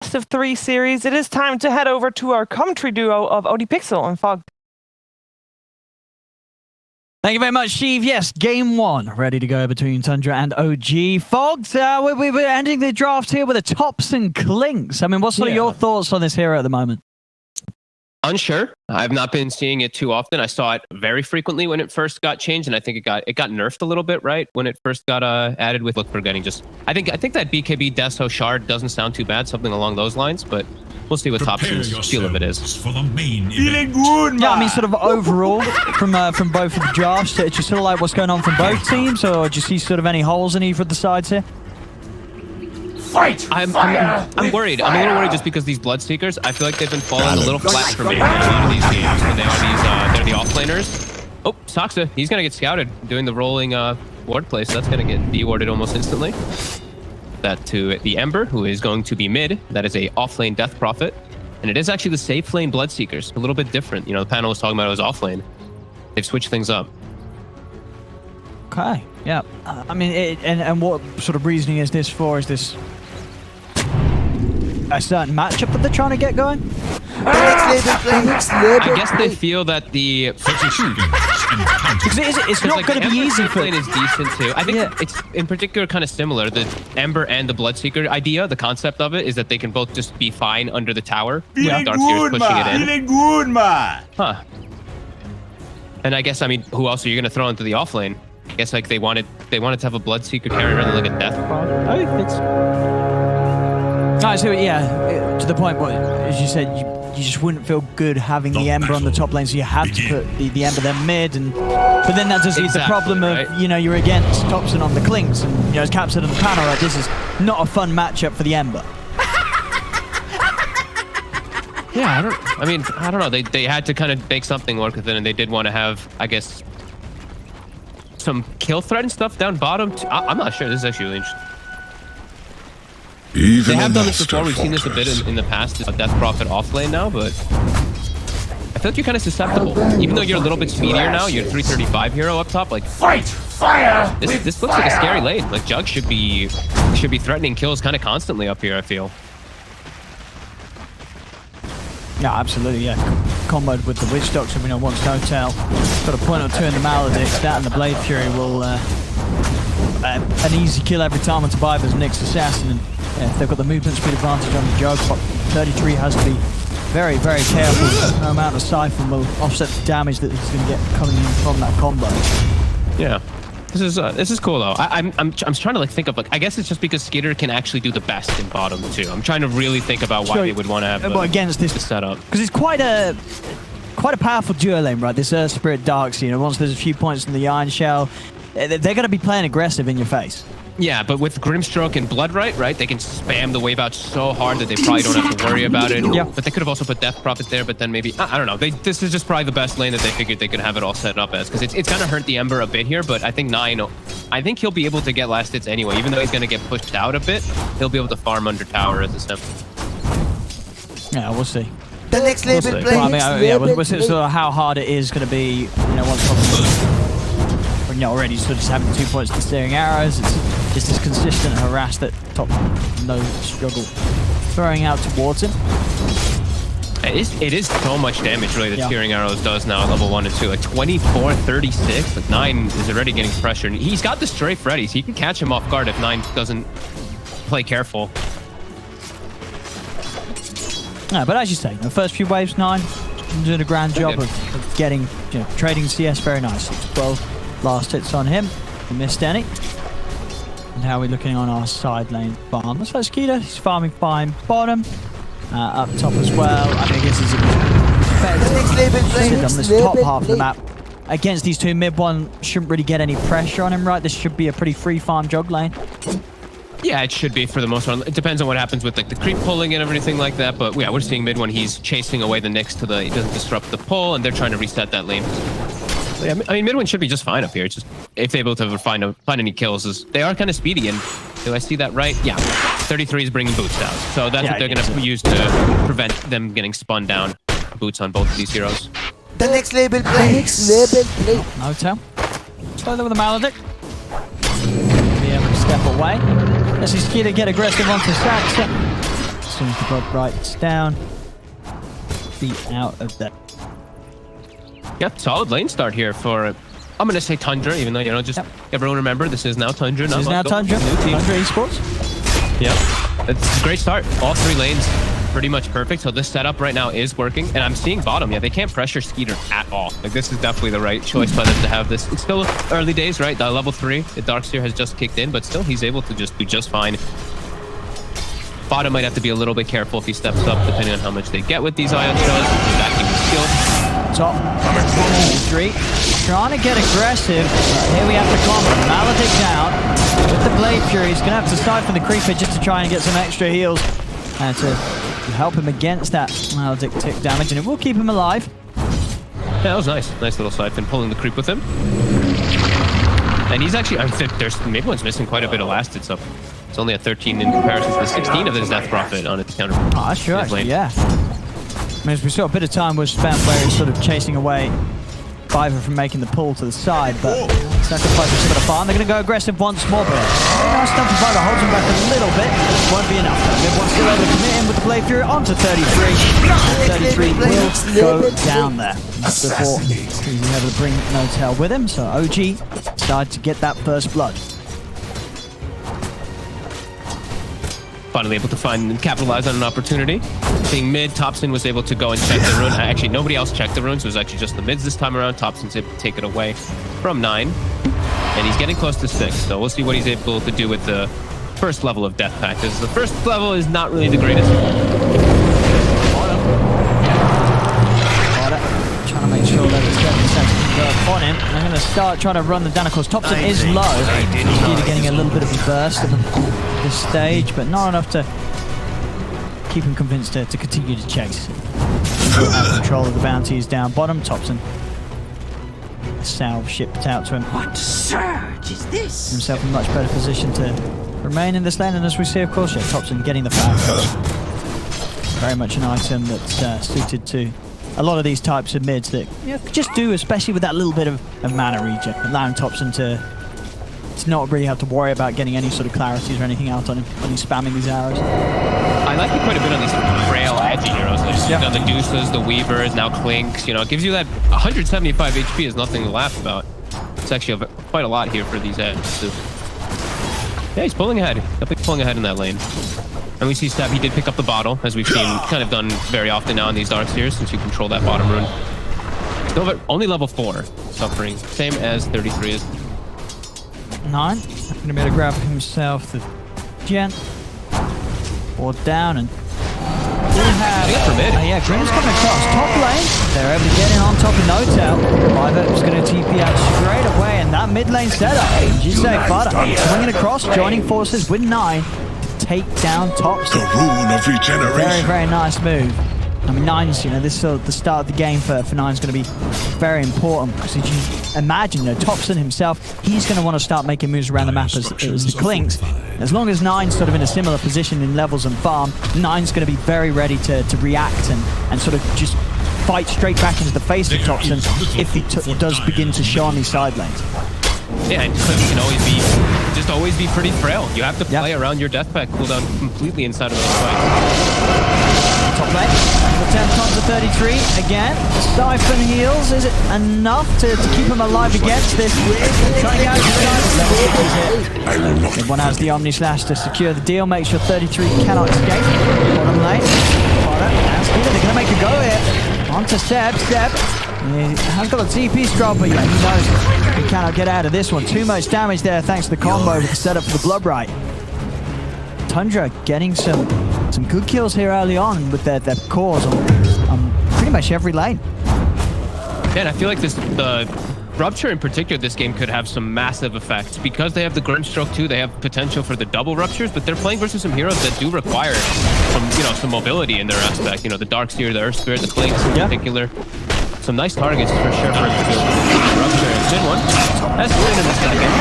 best of 3 series, it is time to head over to our commentary duo of ODPixel and Fog. Thank you very much, Steve. Yes, game 1 ready to go between Tundra and OG. Fogs, we're ending the draft here with the tops and clinks. I mean, what's sort of your thoughts on this hero at the moment? Unsure. I've not been seeing it too often. I saw it very frequently when it first got changed, and I think it got nerfed a little bit, right? When it first got added with forgetting just I think that BKB Deso Shard doesn't sound too bad, something along those lines, but we'll see what Topson's feel of it is. For the main Feeling good, man. Yeah, I mean, sort of overall from both of the drafts, do you sort of like what's going on from both teams, or do you see sort of any holes in either of the sides here? Fight! I'm worried. I'm a little worried just because these Bloodseekers, I feel like they've been falling a little flat for me in a lot of these games. And they're the offlaners. Oh, Saksa, he's gonna get scouted doing the rolling ward play, so that's gonna get de-warded almost instantly. That to the Ember, who is going to be mid. That is a offlane Death Prophet, and it is actually the safe lane Bloodseekers. A little bit different. You know, the panel was talking about it was offlane. They've switched things up. Okay, yeah. I mean, and what sort of reasoning is this for? Is this a certain matchup that they're trying to get going? I guess they feel that the because it's not like going to be easy for lane is decent too. I think it's in particular kind of similar. The Ember and the Bloodseeker idea, the concept of it is that they can both just be fine under the tower. Feeling Darkseer's good, pushing man. it in. Feeling good, man. Huh. And I guess, I mean, who else are you going to throw into the offlane? I guess like they wanted to have a Bloodseeker carry rather than like a Death Prophet. I think it's... So yeah, to the point, what as you said, you just wouldn't feel good having the Ember on the top lane, so you have to put the Ember there mid, and but then that does leave the problem of you know, you're against Topson on the clinks, and you know, as Cap said on the panel, right, this is not a fun matchup for the Ember. Yeah, I don't know. They had to kind of make something work with it, and they did want to have, I guess, some kill threat and stuff down bottom. I'm not sure. This is actually really interesting. They have done this before. We've seen this a bit in the past. It's a Death Prophet off lane now, but I feel like you're kind of susceptible. Even though you're a little bit speedier now, you're 335 hero up top. Like Fight! Fire! This looks like a scary lane. Like Jug should be threatening kills kind of constantly up here, I feel. Yeah, absolutely, yeah. Comboed with the Witch Doctor, we know once Hotel got a point or two in the Maledict. That and the Blade Fury will an easy kill every time on Survivor's Nyx Assassin. And yeah, if they've got the movement speed advantage on the Jug, but 33 has to be very, very careful. No amount of Siphon will offset the damage that he's going to get coming in from that combo. Yeah. This is cool though. I'm trying to like think of like, I guess it's just because Skitter can actually do the best in bottom too. I'm trying to really think about why they would want to have against this setup, because it's quite a powerful duo lane, right? This Earth Spirit Darkseer. You know, once there's a few points in the Iron Shell, they're going to be playing aggressive in your face. Yeah, but with Grimstroke and Bloodright, right, they can spam the wave out so hard that they probably don't have to worry about it. Yeah. But they could have also put Death Prophet there, but then maybe, I don't know. This is just probably the best lane that they figured they could have it all set up as, because it's going to hurt the Ember a bit here, but I think I think he'll be able to get last hits anyway. Even though he's going to get pushed out a bit, he'll be able to farm under tower as a simp. Yeah, we'll see. The next level play. Well, I mean, we'll see sort of how hard it is going to be, you know, once you know, already sort of just having 2 points to steering arrows. It's just this consistent harass that top no struggle throwing out towards him. It is so much damage really that steering arrows does now at level 1 and 2. Like 24, 36, like 9 is already getting pressured. He's got the strafe ready, so he can catch him off guard if 9 doesn't play careful. No, but as you say, the first few waves, 9 doing a grand job of getting, you know, trading CS very nicely. 12 last hits on him. He missed any. And how are we looking on our side lane farm? So Skeeter, he's farming fine bottom. Up top as well. I think this is on this top half of the map. Against these two, mid one shouldn't really get any pressure on him, right? This should be a pretty free farm jug lane. Yeah, it should be for the most part. It depends on what happens with like the creep pulling and everything like that. But yeah, we're seeing mid one. He's chasing away the Nyx he doesn't disrupt the pull, and they're trying to reset that lane. So yeah, I mean, mid one should be just fine up here. It's just if they're able to find any kills, they are kind of speedy. And do I see that right? Yeah, 33 is bringing boots down, so that's what they're going to use to prevent them getting spun down. Boots on both of these heroes. The next label play. Next label play. Hotel. Slow there with the Maledict. Be able to step away. As he's keen to get aggressive onto Saxa. soon as the blood bright's down, be out of there. Yeah, solid lane start here for, I'm going to say Tundra, even though, you know, just everyone remember, this is now Tundra. This is now Tundra. Tundra Esports. Yep. It's a great start. All 3 lanes pretty much perfect. So this setup right now is working. And I'm seeing bottom. Yeah, they can't pressure Skeeter at all. Like, this is definitely the right choice by them to have this. It's still early days, right? The level 3, the Darkseer has just kicked in, but still he's able to just do just fine. Bottom might have to be a little bit careful if he steps up, depending on how much they get with these Ion Shells. Backing the skill. Top 3, trying to get aggressive. Here we have the combo. Maledict down with the Blade Fury. He's going to have to siphon the Creeper just to try and get some extra heals and to help him against that Maledict tick damage, and it will keep him alive. Yeah, that was nice. Nice little siphon, pulling the creep with him. And he's actually, I think there's, maybe one's missing quite a bit of last. It's only a 13 in comparison to the 16 of his Death Prophet on its counter. Oh, that's true, actually, yeah. I mean, as we saw, a bit of time was spent where he's sort of chasing away Fiverr from making the pull to the side, but sacrificing some of the farm. They're going to go aggressive once more, but nice stuff to Fiverr, holds him back a little bit. Won't be enough. Everyone's still able to commit in with the Blade Fury onto 33. 33 will go down there before he's able to bring No Tail with him, so OG started to get that first blood. Finally able to find and capitalize on an opportunity. Being mid, Topson was able to go and check the rune. Actually, nobody else checked the runes. It was actually just the mids this time around. Topson's able to take it away from 9. And he's getting close to 6. So we'll see what he's able to do with the first level of Death Pact. Because the first level is not really the greatest. Trying to make sure that it's getting sense on him. And I'm going to start trying to run them down. Of course, Topson is low. Skeeter getting a little bit of a burst at this stage, but not enough to keep him convinced to continue to chase. Control of the bounties down bottom. Topson salve shipped out to him. What surge is this? Himself in a much better position to remain in this lane, and as we see, of course, yeah, Topson getting the flash. Very much an item that's suited to a lot of these types of mids that just do, especially with that little bit of mana regen, allowing Topson to not really have to worry about getting any sort of clarities or anything out on him when he's spamming these arrows. I like it quite a bit on these frail, edgy heroes. Like, you know, the Deuces, the Weavers, now Clinks. You know, it gives you that 175 HP is nothing to laugh about. It's actually quite a lot here for these edges. So, yeah, he's pulling ahead. Definitely pulling ahead in that lane. And we see Stab, he did pick up the bottle, as we've seen kind of done very often now in these Darkseers, since you control that bottom rune. Still only level 4, suffering. Same as 33 is. 9, going to be able to grab himself the Gent. Or down, and we have... yeah, Grim's coming across top lane. They're able to get in on top of No Tail. Fiverr is going to TP out straight away, and that mid lane setup. Jisei Fada swinging across, joining forces with 9 to take down Topson. The rune of regeneration. Very, very nice move. I mean, 9's, you know, this is the start of the game for 9's going to be very important, because if you imagine, you know, Topson himself, he's going to want to start making moves around the map as the Clinks. As long as 9's sort of in a similar position in levels and farm, 9's going to be very ready to react and sort of just fight straight back into the face of Topson if he does begin to show on these side lanes. Yeah, and Clips can always be pretty frail. You have to play around your Death Pact cooldown completely inside of those fights. Top lane, attempt onto 33 again. Siphon heals. Is it enough to keep him alive against this? Trying to get out of the side. Everyone has the Omni Slash to secure the deal. Make sure 33 cannot escape. Bottom lane. They're going to make a go here. Onto Seb. Seb. He has got a TP strong, but yeah, he knows he cannot get out of this one. Too much damage there thanks to the combo with the setup for the Blood Right. Tundra getting some good kills here early on with their cores on pretty much every lane. Yeah, and I feel like the Rupture in particular, this game could have some massive effects. Because they have the Grimstroke too, they have potential for the double Ruptures, but they're playing versus some heroes that do require some mobility in their aspect. You know, the Darkseer, the Earth Spirit, the Clinks in particular. Some nice targets for sure for Rupture. Good one. That's good in the second.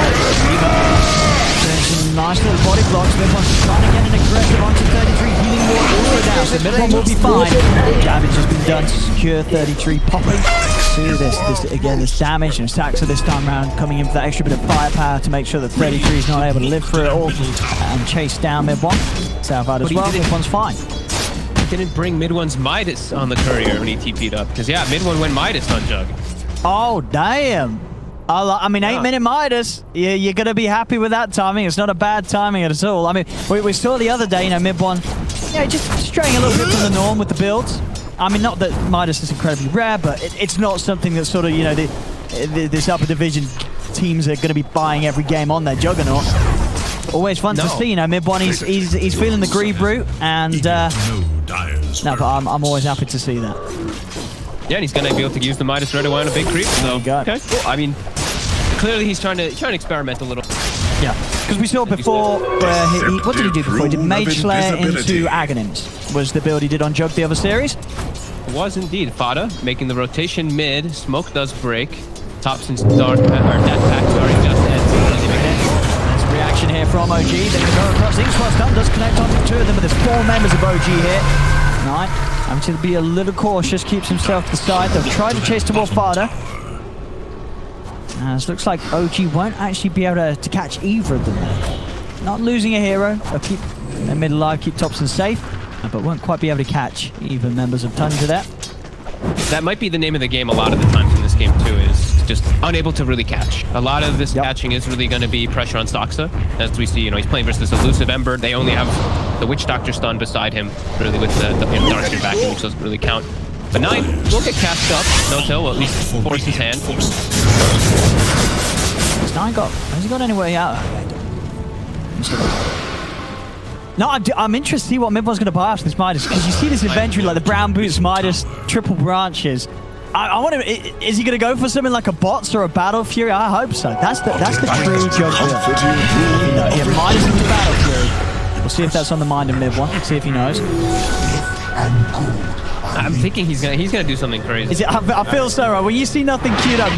Some nice little body blocks. Midpoint's trying to get an aggressive onto 33. Healing ward down. So Midpoint will be fine. Damage has been done to secure 33. Popping through this again, this damage, and Saxa this time around coming in for that extra bit of firepower to make sure that 33 is not able to live through it all and chase down Midpoint. South out as well. Midpoint's fine. didn't bring mid one's Midas on the courier when he TP'd up. Because, yeah, mid one went Midas on Jug. Oh, damn. I mean, 8-minute Midas. You're going to be happy with that timing. It's not a bad timing at all. I mean, we saw the other day, mid one, just straying a little bit from the norm with the builds. I mean, not that Midas is incredibly rare, but it's not something that sort of, this upper division teams are going to be buying every game on their Juggernaut. Always fun to see, mid one, he's feeling the Greave route, and but I'm always happy to see that. Yeah, and he's going to be able to use the Midas right away on a big creep. So, okay. Well, I mean, clearly he's trying to experiment a little. Yeah, because we saw before where what did he do before? He did Mage Slayer into Aghanims, was the build he did on Jug the other series. It was indeed. Fada making the rotation mid. Smoke does break. Thompson's Death Pact already just ends. There's a reaction here from OG. They're going to go across. These first gun does connect onto 2 of them, but there's 4 members of OG here. Right, having to be a little cautious, keeps himself to the side. They'll try to chase toward Fada. It looks like OG won't actually be able to catch either of them there. Not losing a hero. They'll keep their mid alive, keep Thompson safe, but won't quite be able to catch even members of Tundra there. That might be the name of the game a lot of the times in this game too, is just unable to really catch. A lot of this catching is really going to be pressure on Soxa. As we see, he's playing versus Elusive Ember. They only have the Witch Doctor stun beside him, really, with the Darkster backing, which doesn't really count. But 9 will get cast up. No tail will at least force his hand. Has 9 has he got anywhere out? No, I'm interested to see what Midbone's going to buy after this Midas, because you see this inventory, like the brown boots, Midas, triple branches. I wonder, is he going to go for something like a bots or a Battle Fury? I hope so. That's the true Jug build. Yeah, Midas into Battle Fury. We'll see if that's on the mind of Midbone. See if he knows. I'm thinking he's gonna do something crazy. I feel so right. When you see nothing queued up,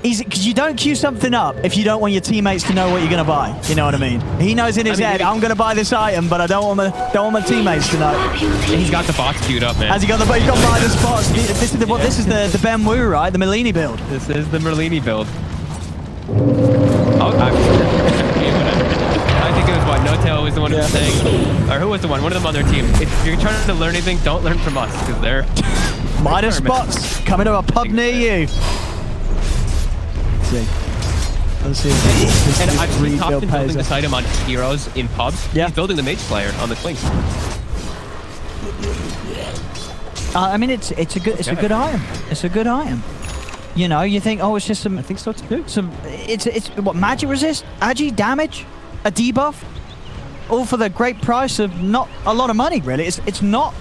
because you don't queue something up if you don't want your teammates to know what you're gonna buy. You know what I mean? He knows in his head, I'm gonna buy this item, but I don't want my teammates to know. He's got the bots queued up, man. Has he got the? He's got buy the spots. This is the Ben Wu, right? The Merlini build. This is the Merlini build. I think it was Notail was the one who was saying, or who was the one? One of them on their team. If you're trying to learn anything, don't learn from us, because they're Midas spots coming to a pub near you. Let's see. And I've seen Thompson building this item on heroes in pubs. Yeah. He's building the Mage Slayer on the Twinks. I mean, it's a good item. It's a good item. You think, oh, it's just some. I think so too. It's what, magic resist, agi damage, a debuff, all for the great price of not a lot of money. Really, it's not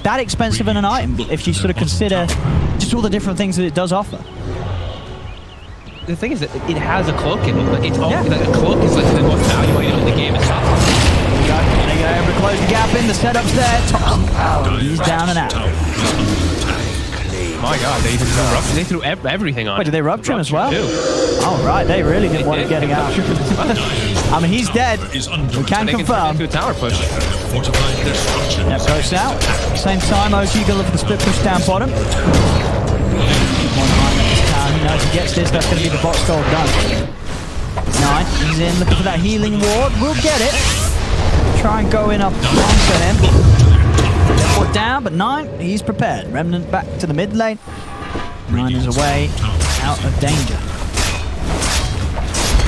that expensive in an item if you sort of consider just all the different things that it does offer. The thing is that it has a cloak in it. Like it's like a cloak is like the most valuable item in the game itself. There you go. They're able to close the gap in. The setup's there. He's down and out. My God, they threw everything on. Wait, did they rupture him as well? Too. Oh right, they really didn't want him getting out. I mean, he's dead. We can confirm. Into a tower push. Yep, goes out. Same time, OG gonna look for the split push down bottom. He knows he gets this, that's going to be the bot stall done. 9, he's in, looking for that healing ward. We'll get it. Try and go in up onto him. Put down, but 9, he's prepared. Remnant back to the mid lane. 9 is away, out of danger.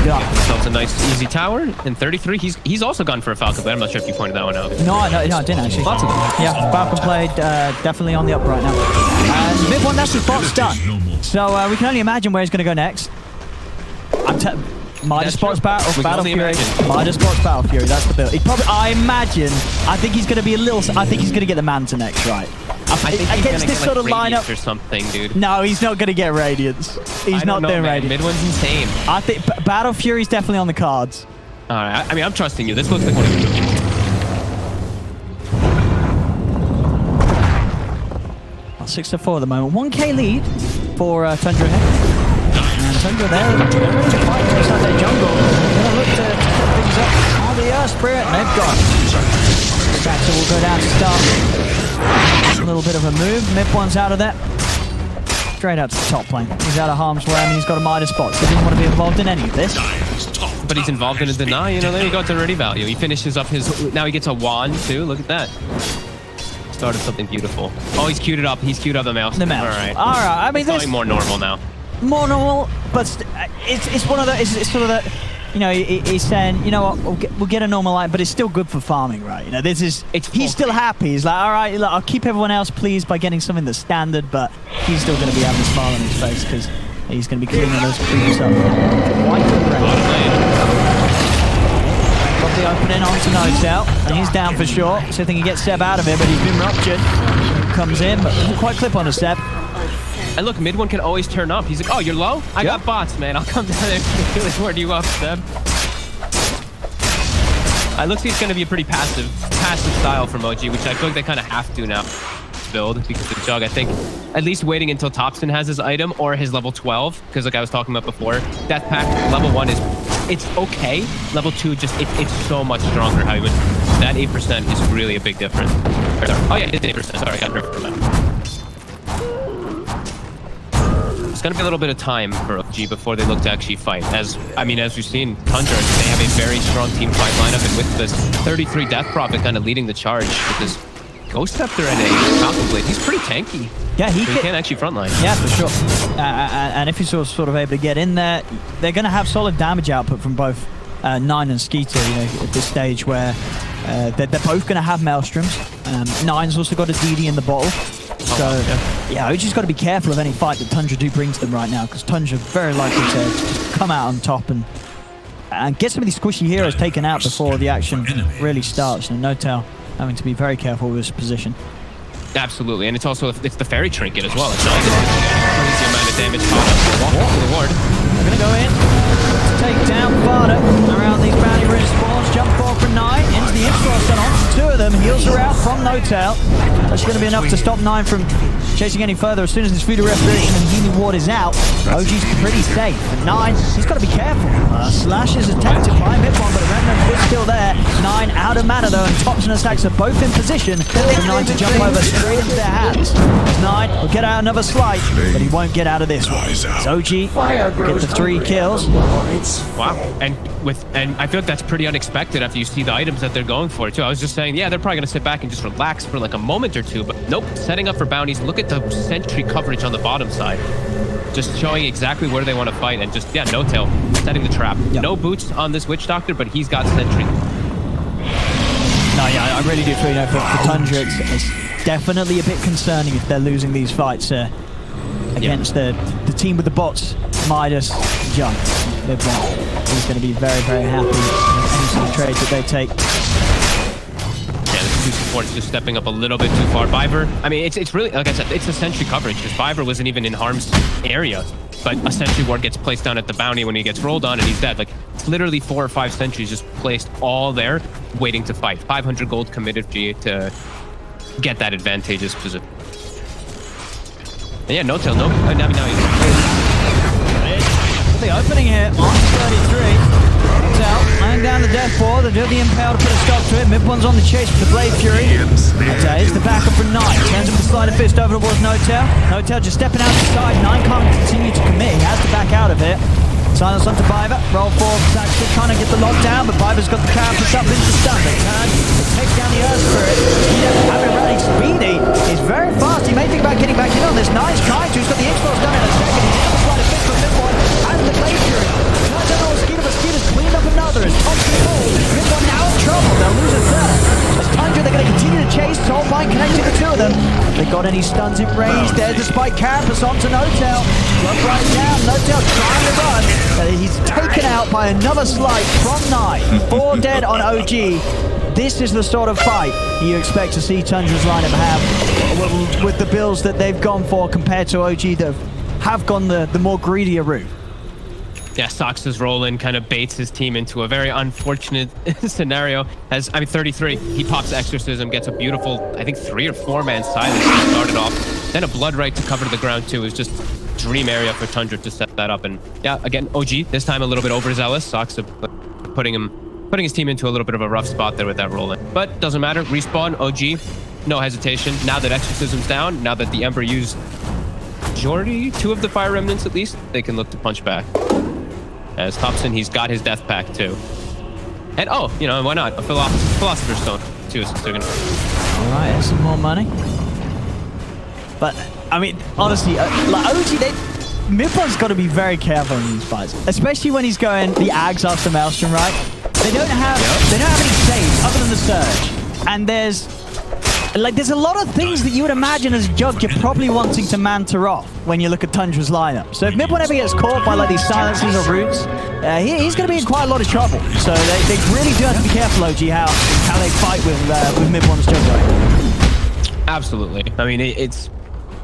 Yeah. Himself a nice, easy tower. And 33, he's also gone for a Falcon Blade. I'm not sure if you pointed that one out. No, I didn't actually. Lots of them. Yeah, Falcon Blade definitely on the up right now. And mid one, that's his bot's done. So we can only imagine where he's going to go next. Midas spots Battle Fury. Midas spots Battle Fury. That's the build. I think he's going to be I think he's going to get the Manta next, right? I think he's against this sort of lineup or something, dude. No, he's not going to get Radiance. He's not doing Radiance. Mid one's insane. I think Battle Fury's definitely on the cards. All right. I mean, I'm trusting you. This looks like one of the 6-4 at the moment. 1k lead for Tundra here. And Tundra there, ready to fight inside their jungle. They're going to look to put things up on the Spirit, and they've got Staxer will go down to start. A little bit of a move. Mid one's out of there. Straight out to the top lane. He's out of harm's way, and he's got a Midas spot, so he didn't want to be involved in any of this. But he's involved in a deny, there you go, it's a ready value. He finishes up his, now he gets a wand too, look at that. Started something beautiful. Oh, he's queued it up. He's queued up the mouse. The mouse. All right. All right. I mean, It's going more normal now. more normal, but it's one of the it's sort of the, you know, he's saying, you know what, we'll get a normal line, but it's still good for farming, right? You know, this is he's still happy. He's like, all right, look, I'll keep everyone else pleased by getting something that's standard, but he's still going to be having a smile on his face because he's going to be cleaning those creeps up. White and got the opening onto Notel, and he's down for sure. So I think he gets Seb out of it, but he's been ruptured. Comes in, but doesn't quite clip on a Seb. And look, mid one can always turn up. He's like, oh, you're low? I got bots, man. I'll come down there and really ward you up, Seb. It looks like it's going to be a pretty passive style from OG, which I feel like they kind of have to now build because of Jug. I think at least waiting until Topson has his item or his level 12, because like I was talking about before, Death Pack level 1 it's okay. Level 2 just it's so much stronger how he went. That 8% is really a big difference. Oh yeah, it's 8%. Sorry, I got ripped from that. It's gonna be a little bit of time for OG before they look to actually fight. As we've seen, Tundra, they have a very strong team fight lineup, and with this 33 Death Prophet kind of leading the charge with this Ghost Scepter and a Falcon Blade, he's pretty tanky. Yeah, he can actually frontline. Yeah, for sure. And if he's sort of able to get in there, they're going to have solid damage output from both Nine and Skeeter, you know, at this stage where they're both going to have Maelstroms. Nine's also got a DD in the bottle. So, yeah, OG's got to be careful of any fight that Tundra do bring to them right now, because Tundra very likely to just come out on top and get some of these squishy heroes taken out before the action really starts. And Notel having to be very careful with his position. Absolutely, and it's the fairy trinket as well. It's not crazy amount of damage caught up to the ward. They're going to go in to take down Varda around these bounty ridge spawns. Jump forward for 9 into the install stun onto 2 of them. Heals are out from Notel. That's going to be enough to stop 9 from chasing any further. As soon as his food of respiration and healing ward is out, OG's pretty safe. But 9, he's got to be careful. Slash is attempted by Midbon, but a remnant is still there. 9 out of mana though, and Topson and Stacks are both in position for 9 to jump over straight into their hands. 9 will get out another slice, but he won't get out of this one. So OG get the 3 kills. Wow, and I feel like that's pretty unexpected after you see the items that they're going for too. I was just saying, yeah, they're probably gonna sit back and just relax for like a moment or two, but nope, setting up for bounties. Look at the sentry coverage on the bottom side, just showing exactly where they want to fight, and just Notel setting the trap. Yep. No boots on this Witch Doctor, but he's got sentry. No, yeah, I really do feel, you know, for Tundra, it's definitely a bit concerning if they're losing these fights against the team with the bots, Midas, Junk. They've won. He's going to be very, very happy with any sort of trade that they take. Yeah, the 2 supports just stepping up a little bit too far. Viver, I mean, it's really, like I said, it's a sentry coverage, because Viver wasn't even in harm's area, but a sentry ward gets placed down at the bounty when he gets rolled on and he's dead. Like, it's literally 4 or 5 sentries just placed all there, waiting to fight. 500 gold committed G to get that advantageous position. And yeah, Notel, now he's the opening here on 33. Notel laying down the death ball. They do the impale to put a stop to it. Midbon's on the chase with the Blade Fury. Notel is the backup for 9. Turns up the slider fist over towards Notel. Notel just stepping out the side. 9 can't continue to commit. He has to back out of it. Silence onto Biver. Roll forward. Actually trying to get the lockdown, but Biver's got the carapace up into the stun. They turn. They take down the Earth Spirit. Having running speedy. He's very fast. He may think about getting back in on this. 9's trying to. He's got the X-Force done in a second. He's got the slider fist for Midbon. And the Blade Fury. Turns out all Skeeter, but Skeeter's cleaned up another. And Thompson falls. Midbon now in trouble. They'll lose a third. As Tundra, they're going to continue to chase. Soulbind connecting the 2 of them. They got any stuns in range there, despite carapace onto Notel. Look right down. Notel trying to run. He's taken out by another slice from 9. 4 dead on OG. This is the sort of fight you expect to see Tundra's lineup have with the builds that they've gone for compared to OG that have gone the more greedier route. Yeah, Sox's roll in kind of baits his team into a very unfortunate scenario. 33, he pops Exorcism, gets a beautiful, I think 3 or 4 man silence to start it off. Then a Blood Right to cover the ground too. Is just dream area for Tundra to set that up. And yeah, again, OG, this time a little bit overzealous. Sox putting his team into a little bit of a rough spot there with that roll in. But doesn't matter, respawn, OG, no hesitation. Now that Exorcism's down, now that the Emperor used majority, 2 of the Fire Remnants at least, they can look to punch back. As Topson, he's got his Death Pack too. And oh, you know, why not? A Philosopher's Stone too, since they're gonna... Right, here's some more money. But, I mean, honestly, like OG, Midbot's got to be very careful in these fights, especially when he's going the Ags after Maelstrom, right? They don't have any saves other than the Surge, and there's a lot of things that you would imagine as a judge you're probably wanting to Manta off when you look at Tundra's lineup. So if Midbot ever gets caught by like these silences or roots, he's going to be in quite a lot of trouble. So they really do have to be careful, OG, how they fight with Midbot's judge. Absolutely. I mean, it's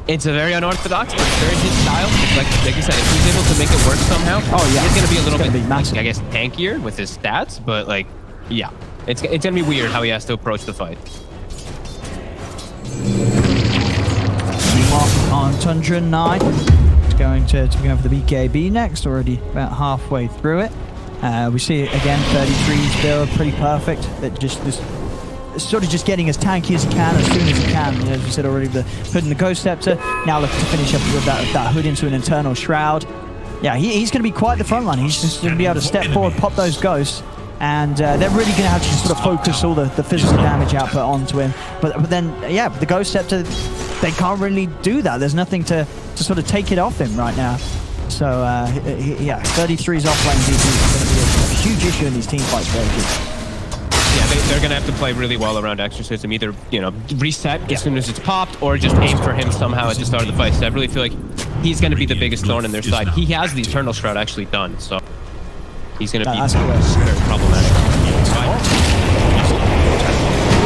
a very unorthodox, but it's very his style. Like you said, if he's able to make it work somehow, he's going to be a little bit, I guess, tankier with his stats. But like, yeah, it's going to be weird how he has to approach the fight. On Tundra 9, it's going to be going for the BKB next, already about halfway through it. We see again 33's build, pretty perfect. That just sort of just getting as tanky as he can as soon as he can. You know, as we said already, the hood and the Ghost Scepter. Now looking to finish up with that hood into an internal shroud. Yeah, he's going to be quite the front line. He's just going to be able to step forward, pop those ghosts, and they're really going to have to just sort of focus all the physical damage output onto him. But then, yeah, the Ghost Scepter, they can't really do that. There's nothing to sort of take it off him right now. So, yeah, 33's offlane DP is going to be a huge issue in these team fights for OG. Yeah, they're going to have to play really well around Exorcism. Either, reset as soon as it's popped, or just aim for him somehow at the start of the fight. So I really feel like he's going to be the biggest thorn in their side. He has the Eternal Shroud actually done, so he's going to be very problematic.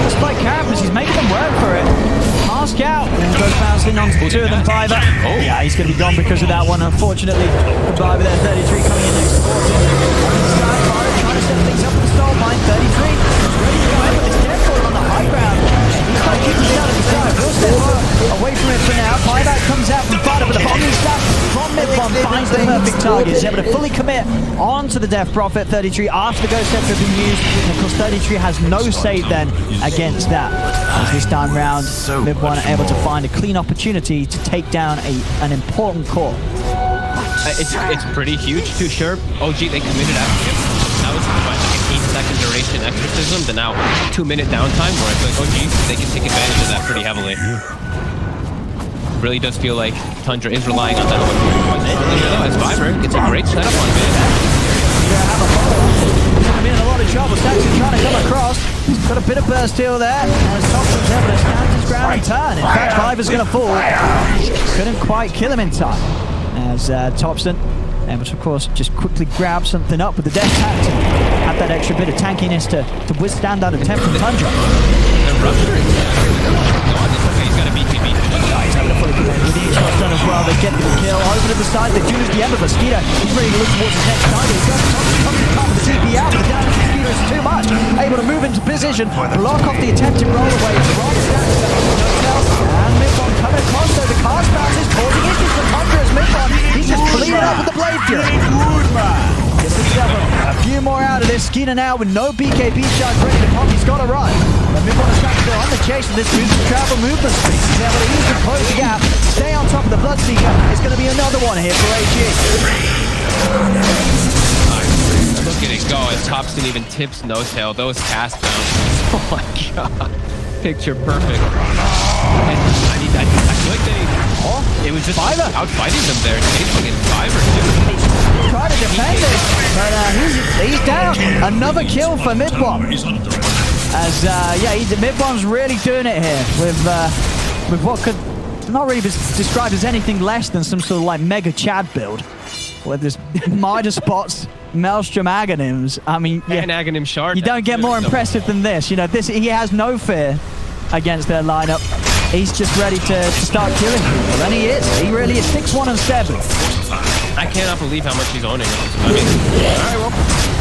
Despite characters, he's making them work for it. Mask out, and goes bouncing on two of them. Viper. Oh, yeah, he's going to be gone because of that one. Unfortunately, Viper there, 33 coming in next quarter. Viper trying to set things up with the stall mine. 33 is ready to go in with his careful on the high ground. He's trying to keep the shot at the side. We'll step away from it for now. Viper comes out from Viper with a bombing staff from Midbomb, finds the perfect target. He's able to fully commit onto the Death Prophet. 33 after the Ghost Scepter has been used. And of course, 33 has no save then against that. As this time round, Midbomb able to find a clean opportunity to take down an important core. It's pretty huge too, sure. OG, they committed after him. That was like an 8-second duration exorcism, then now 2-minute downtime where I feel like OG, they can take advantage of that pretty heavily. Really does feel like Tundra is relying on that. As Viper gets a great setup on mid. He's going to be in a lot of trouble. Saxon trying to come across. He's got a bit of burst steal there. As Thompson's able to stand his ground and turn. In fact, Viper's going to fall. Couldn't quite kill him in time. As Thompson able to, of course, just quickly grab something up with the Death Pact and have that extra bit of tankiness to withstand that attempt from Tundra. He's got a BKB. He's having a fully commit with the H-Shot done as well. They get the kill over to the side. They choose the end of Mosquito. He's ready to look towards his next target. He's got Thompson top of the TP out. The damage to Mosquito is too much. Able to move into position, block off the attempted roll away. And Midbomb coming across though. The cast bounce is causing issues for Tundra as Midbomb. He's just cleaning up with the Blade Fury. A few more out of this. Skeeter now with no BKB shots ready to pop. He's got to run. But Midbomb is trying to go on the chase with this boosted travel movement speed. He's able to use to close the gap. Stay on top of the Bloodseeker. It's going to be another one here for AG. Look at it go as Thompson even tips no-tail. Those cast bounces. Oh my god. Picture perfect. And I feel like it was just out fighting them there. Chasing in Viper too. Trying to defend it, but he's down. Another kill for Midbomb. As Midbomb's really doing it here with what could not really be described as anything less than some sort of like mega Chad build, with this Midas spots, Maelstrom Aghanims. I mean, and Aghanim Shard. You don't get more impressive than this. You know, he has no fear against their lineup. He's just ready to start killing people, and he is. He really is. 6-1 and 7. I cannot believe how much he's owning. I mean, all right, well,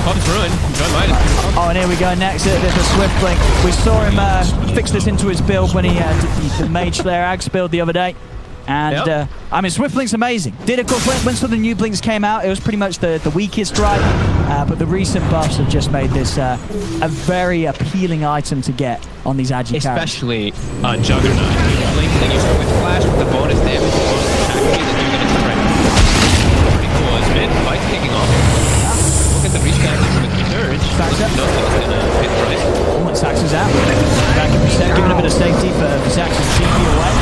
Pub's ruined. Enjoy Midas. Oh, and here we go next. There's a Swift Blink. We saw him fix this into his build when he had the Mage Slayer Ags build the other day. And, I mean, Swift Blink's amazing. Did, of course, when some of the new Blinks came out, it was pretty much the weakest right. But the recent buffs have just made this a very appealing item to get on these Agi characters. Especially Juggernaut. Blink, then you start with Flash with the bonus damage, bonus attack speed, then you're going to spread. Pretty cool as mid. Fight's kicking off. Look at the restacking with the surge. Saxa. No, that was gonna hit Bryce. Oh, and Saxa's out. Back in reset, giving a bit of safety for Saxa's TP away.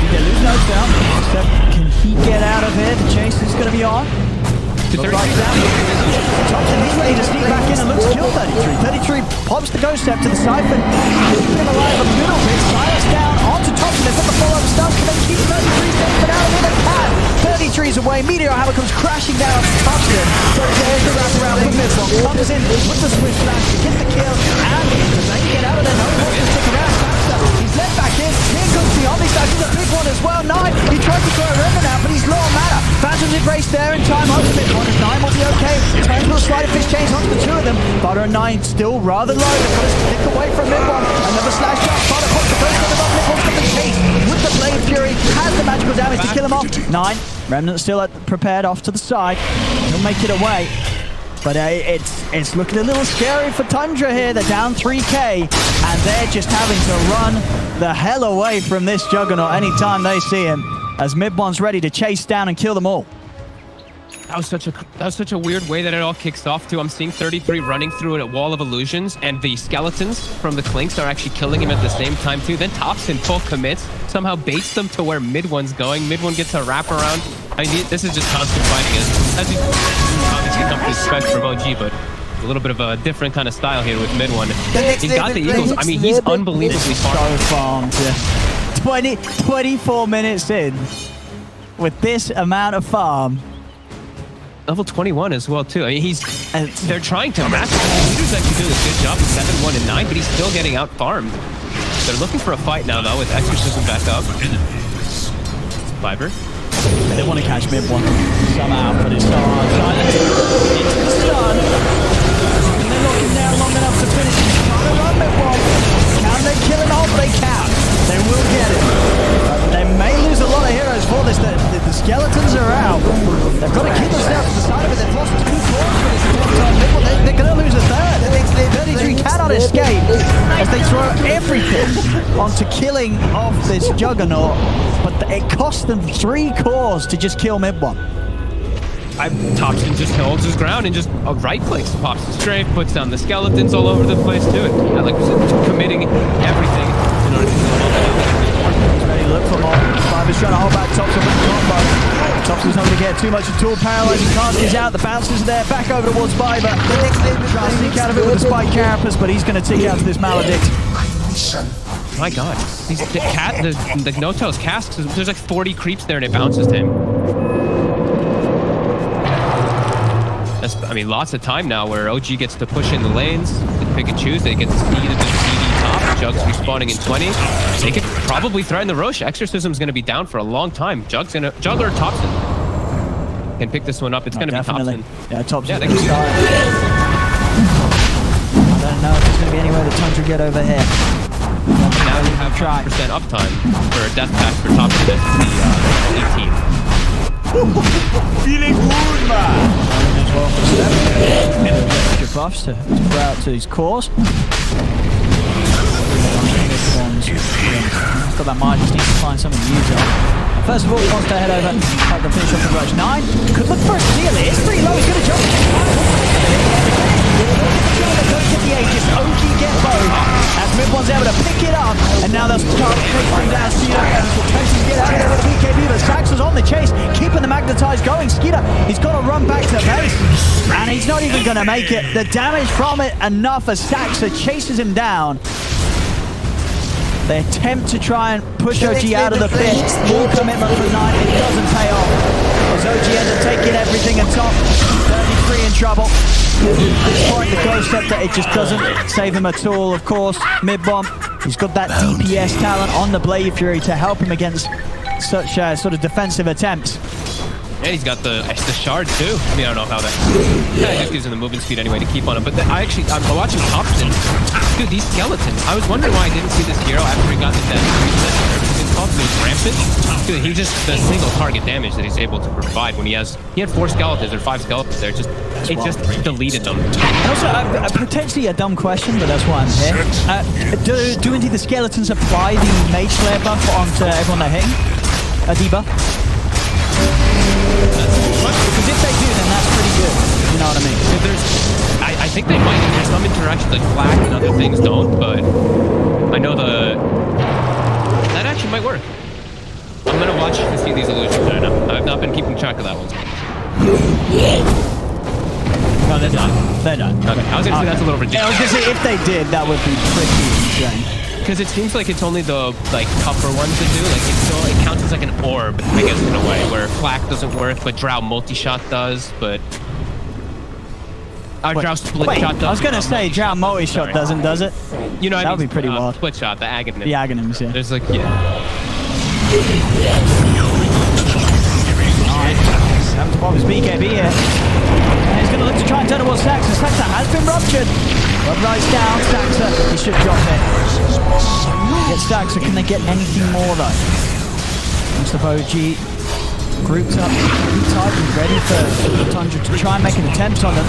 He can lose nose down. Step, can he get out of here? The chase is going to be on. To 33 down. Thompson, he's ready to sneak back in and looks to kill 33. 33 pops the ghost step to the siphon. Keeping him alive a little bit. Silas down onto Thompson. They've got the follow-up stun. Can they keep 33 safe? But out of here they can. 33's away. Meteor Hammer comes crashing down to Thompson. So there's the wraparound from Missile. Comes in with the switch flash to get the kill. And does they get out of there? No, he wants to stick around. He's led back in. Here comes the Omni Stash. He's a big one as well. 9. He tried to throw a Remnant out, but he's low on mana. Phantom's embraced there in time. Ultimate one is 9. Will be okay. Turns will slide a fish chains onto the 2 of them. Butter and 9 still rather low. They've got to stick away from mid-one. Another slash jump. Butter pops the first one above. Mid-one's got the chase with the Blade Fury. Has the magical damage to kill him off. 9. Remnant still prepared off to the side. He'll make it away. But it's looking a little scary for Tundra here. They're down 3k, and they're just having to run the hell away from this Juggernaut anytime they see him, as Mid-One's ready to chase down and kill them all. That was such a weird way that it all kicks off too. I'm seeing 33 running through a wall of illusions, and the skeletons from the Clinks are actually killing him at the same time too. Then Thompson full commits, somehow baits them to where Mid-One's going. Mid-One gets a wraparound. I mean, this is just constant fighting. As you obviously come to expect from OG, but a little bit of a different kind of style here with Mid-One. He's got the Eagles. I mean, he's unbelievably so farmed. 24 minutes in with this amount of farm. Level 21 as well too. I mean, they're trying to match him. Peter's actually doing a good job with 7, 1, and 9, but he's still getting out farmed. They're looking for a fight now though with Exorcism back up. Fiber. They want to catch Mid-One somehow, but it's so hard. Silence into the stun. And they're looking down long enough to finish. Trying to run Mid-One. Can they kill him off? They can. They will get it. They may lose a lot of heroes for this. The skeletons are out. They've got to keep themselves to the side of it. They've lost 2 cores for this attempt on Mid-One. They're going to lose a third. 33 cannot escape as they throw everything onto killing off this Juggernaut. But it cost them 3 cores to just kill Mid-One. Thompson just holds his ground and just right-clicks, pops the strafe, puts down the skeletons all over the place too. And like we said, committing everything in order to kill him. He's ready to look for more. Fiver's trying to hold back Thompson with the combo. Thompson's not going to get too much at all. Paralyzing cast is out. The bounces are there. Back over towards Fiver. Trying to sneak out of it with the spike carapace, but he's going to tick out to this Maledict. My god. The No-Tail's casks, there's like 40 creeps there and it bounces to him. I mean, lots of time now where OG gets to push in the lanes, pick and choose. They get to see the DD top. Jugs respawning in 20. They could probably threaten the Roche. Exorcism's going to be down for a long time. Jug or Thompson can pick this one up. It's going to be Thompson. Yeah, Thompson's they going to start. I don't know if there's going to be any way that Tundra get over here. Now you have 5% uptime for a death pack for Thompson at the 18. Feeling good, man. Extra buffs to throw out to his cores. He's got that mind, just needs to find something to use on. First of all, he wants to head over and the finish off the rush. 9 could look for a steal. It's pretty low. He's going to jump. Don't get the Aegis. OG get both. As Mid-One's able to pick it up, and now they'll start chasing down Skeeter. And attempting to get out of there with the BKB, but Saxa's on the chase, keeping the magnetized going. Skeeter, he's got to run back to base, and he's not even going to make it. The damage from it enough as Saxa chases him down. They attempt to try and push OG out of the pit. More commitment from 9. It doesn't pay off. As OG ends up taking everything and top. 33 in trouble. At this point, the Ghost Scepter, it just doesn't save him at all. Of course, Mid-Bomb, he's got that DPS talent on the Blade Fury to help him against such sort of defensive attempts. And he's got the shard too. I mean, I don't know how that. It just gives him the movement speed anyway to keep on him. But I'm watching Thompson. Dude, these skeletons. I was wondering why I didn't see this hero after he got the death. It's called rampant. Dude, he just the single target damage that he's able to provide when he had 4 skeletons or 5 skeletons there. It just deleted them. And also, potentially a dumb question, but that's why I'm here. Do indeed the skeletons apply the Mage Slayer buff onto everyone they're hitting? A debuff? Because if they do, then that's pretty good. You know what I mean? So I think they might. There's some interactions like Black and other things don't, but I know that actually might work. I'm gonna watch to see these illusions right now. I've not been keeping track of that one. No, they're done. They're done. Okay, I was gonna say that's a little Yeah, I was ridiculous. gonna say if they did, that would be pretty insane. Because it seems like it's only the like tougher ones that do. Like it counts as like an orb, I guess, in a way, where Flak doesn't work, but Drow multi-shot does. But Drow split shot does. I was gonna say Drow multi-shot doesn't, does it? You know, that would be pretty wild. Split shot, the Aghanim. The Aghanims, yeah. There's like Time to pop his BKB here. And he's gonna look to try and turn towards Saxon. Saxon has been ruptured. Rubberized down, Saxon. He should drop it. Get Saxon. Can they get anything more though? Mr. OG grouped up, tight and ready for Tundra to try and make an attempt on them.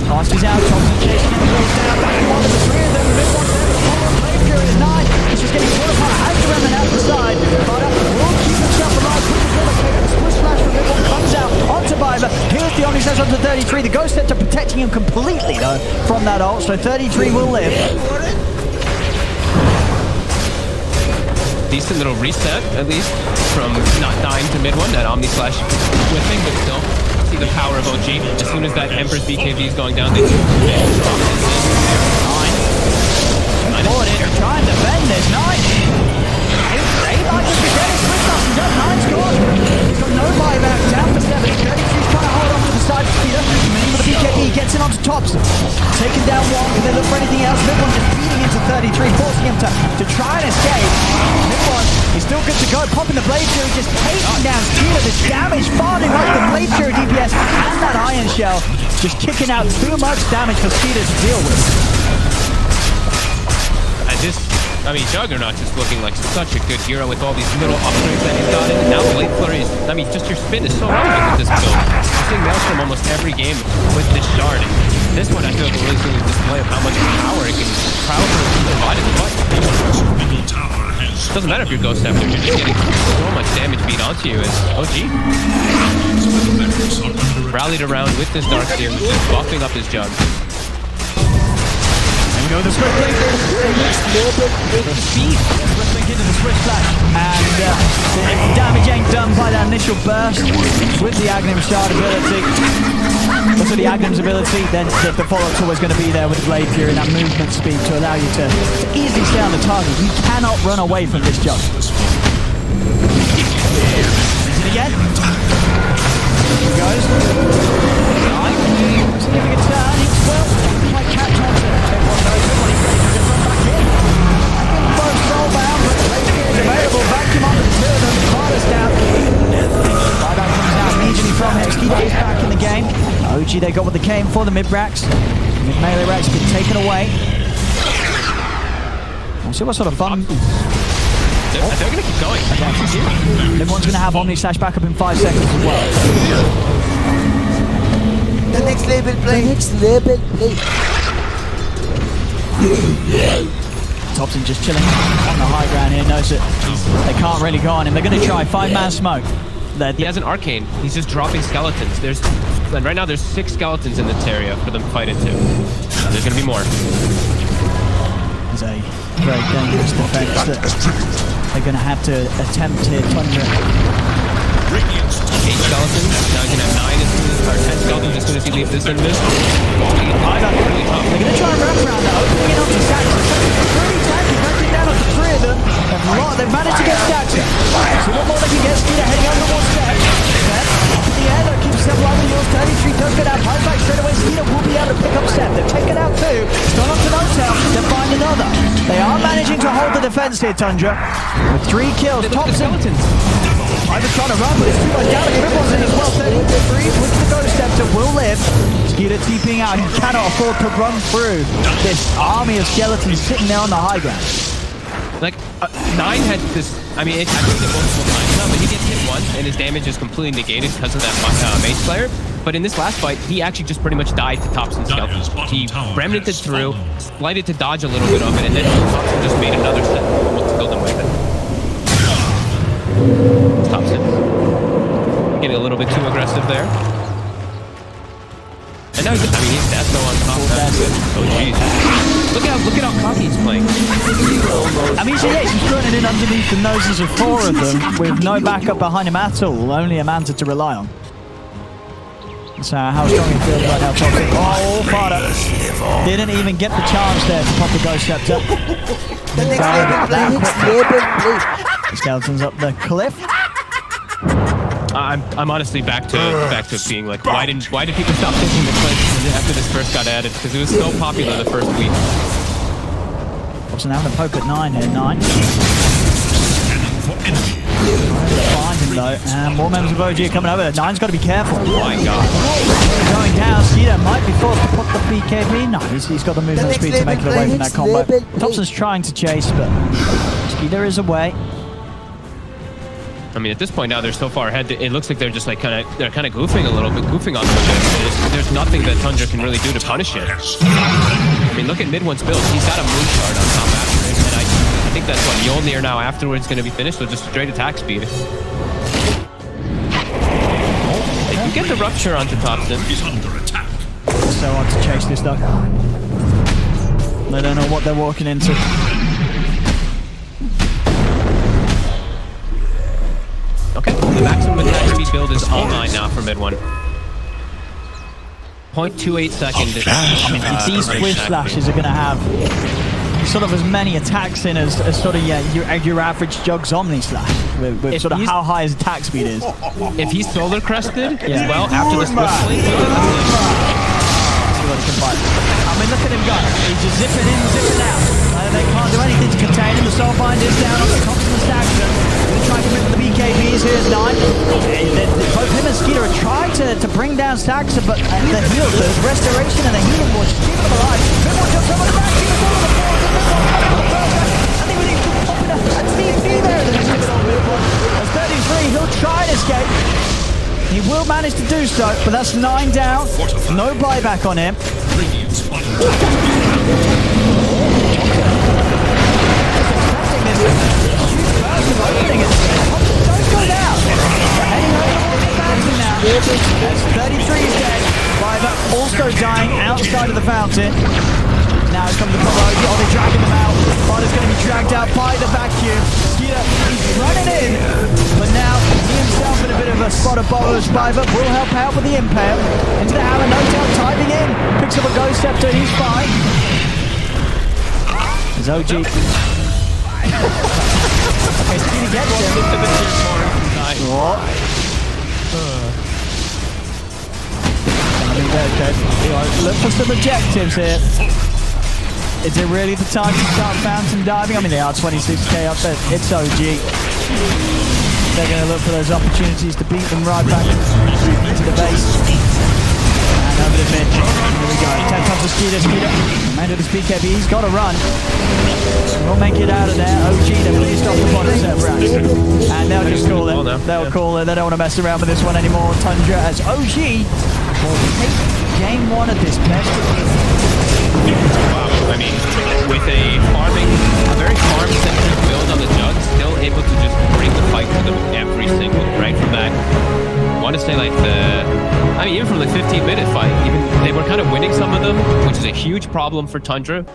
Last is out. Thompson chasing him. Goes down. Back in one of the three of them. Mid one there. Play period is 9. He's just getting torn apart. Has the remnant out the side. But will keep himself alive. The swish slash from mid one comes out onto Viper. Here's the Omni Slash onto 33. The Ghost Scepter protecting him completely though from that ult. So 33 will live. decent little reset, at least, from not dying to mid one. That Omni Slash whiffing, but still see the power of OG. As soon as that Emperor's BKB is going down, they drop Forward in, trying to bend this. 9. They might just be getting switched up. He's got 9 scores. He's got no buyback. Down for 7. 33's trying to hold on to the side of Peter. Mini with the BKB gets in onto tops. Taking down 1. Can they look for anything else? Mid-one just beating into 33, forcing him to try and escape. Mid-one, he's still good to go. Popping the Blade Fury, just taking down Peter. The damage farming like the Blade Fury DPS and that Iron Shell. Just kicking out too much damage for Peter to deal with. I mean, Juggernaut's just looking like such a good hero with all these little upgrades that he's got. And now Blade Flurry is, I mean, just your spin is so relevant with this build. You're seeing Maelstrom almost every game with this shard. And this one, I feel like a really good display of how much power it can provide in the fight. Doesn't matter if you're Ghost Scepter, you're just getting so much damage beat onto you as OG. Rallied around with this Dark Seer, just buffing up his Jug. Go the Swift Link. The speed. Swift Link into the Swift Flash. And the damage ain't done by that initial burst with the Aghanim Shard ability. Also the Aghanim's ability, then the follow-up's always going to be there with the Blade Fury and that movement speed to allow you to easily stay on the target. You cannot run away from this jump. Is it again? Here he goes. Significant turn. He will might catch on to it. Is back in the game. OG, they got what they came for, the mid-racks. Mid-melee racks been taken away. We'll see what sort of fun. They're going to keep going. Everyone's going to have Omni Slash back up in 5 seconds as well. The next label play. The next label play. Thompson just chilling on the high ground here. Knows that they can't really go on him. They're going to try 5-man smoke. He has an arcane. He's just dropping skeletons. And right now there's 6 skeletons in this area for them to fight into. There's gonna be more. It's a very dangerous defense that they're gonna have to attempt here. Tundra. 8 skeletons. Now he's gonna have 9 as soon as, or 10 skeletons as soon as he leaves this invis. They're gonna try and wrap around that, opening it up to Saxon. Pretty tanky, breaking down onto 3 of them. They've managed to get Saxon. See what more they can get. Skeeter heading over towards Steph. Up in the air, though, keeps Steph alive in yours. 33 does get out. Pies back straight away. Skeeter will be able to pick up Steph. They've taken out 2. Still up to no tail. They'll find another. They are managing to hold the defense here, Tundra. With 3 kills. Thompson. I was trying to run, but it's too much damage. Ripple's in as well. 33 with the Ghost Scepter will live. Skeeter TPing out. He cannot afford to run through this army of skeletons sitting there on the high ground. Like, 9 had this, I mean, I think it multiple times now, but he gets hit once and his damage is completely negated because of that mage player. But in this last fight, he actually just pretty much died to Thompson's skeleton. He remnanted through, slighted to dodge a little bit of it, and then Thompson just made another set to kill them with it. Thompson getting a little bit too aggressive there. And now, I mean, he's dead though on top. Oh, jeez. Look at how cocky he's playing. I mean, so yeah, he's throwing it in underneath the noses of 4 of them with no backup behind him at all. Only a Manta to rely on. So how strong he feels right now, Toxic. Oh, Fada didn't even get the chance there to pop the Ghost Scepter. The next level play. Next level play. Skeletons up the cliff. I'm honestly back to being like, why did people stop taking the clips after this first got added? Because it was so popular the first week. So now I'm gonna poke at 9 here. 9. Find him though, and more members of OG are coming over. 9's got to be careful. Oh my god. Going down, Skeeter might be forced to pop the BKB. No, he's got the movement speed to make it away from that combo. Thompson's trying to chase, but Skeeter is away. I mean, at this point now, they're so far ahead. It looks like they're just like kind of goofing a little bit, goofing on the There's nothing that Tundra can really do to punish it. I mean, look at Mid1's build. He's got a moon shard on top after it, and I think that's what Mjolnir now afterwards going to be finished with just straight attack speed. They can get the rupture onto Thompson. He's under attack. So hard to chase this though. They don't know what they're walking into. Okay, the maximum attack speed build is online now for Mid1. 0.28 second. I mean, these Swift Slashes are going to have sort of as many attacks in as sort of your average Jugs Omni Slash, with sort of how high his attack speed is. If he's solar crested as well after the Swift Slink, I mean, look at him go. He's just zipping in, zipping out. They can't do anything to contain him. The Soulbind is down on the top of the Staxton. Going to try and commit with the BKBs. Here's 9. Both him and Skeeter are trying to bring down Staxton, but the heal, the restoration and the healing was keeping him alive. Bit more jumps over the back. Keep it all the I think we need to pop it up. That's DP there. That's 33. He'll try and escape. He will manage to do so, but that's 9 down. No buyback on him. Don't go down. Heading over the fountain now. As 33 is dead. Buyback also dying outside of the fountain. Now it comes the combo. Oh, they're dragging them out. Fada's going to be dragged out by the vacuum. Skeeter, he's running in, but now he himself in a bit of a spot of bowlers. Buyback will help out with the impale. Into the hammer, no doubt diving in. Picks up a Ghost Scepter, he's fine. There's OG. Okay, Skeeter gets him. What? Look for some objectives here. Is it really the time to start fountain diving? I mean, they are 26k up there. It's OG. They're going to look for those opportunities to beat them right back into the base. And over the mid. Here we go. 10 comes to Skeeter. Skeeter. Man to this BKB. He's got to run. We'll make it out of there. OG, they're pleased off the bottom set racks. And they'll just call it. They'll call it. They don't want to mess around with this one anymore. Tundra as OG will take game 1 of this best. I mean, with a very farm-centric build on the Jugs, still able to just bring the fight to them every single, right from that. I want to say like even from the 15-minute fight, even they were kind of winning some of them, which is a huge problem for Tundra.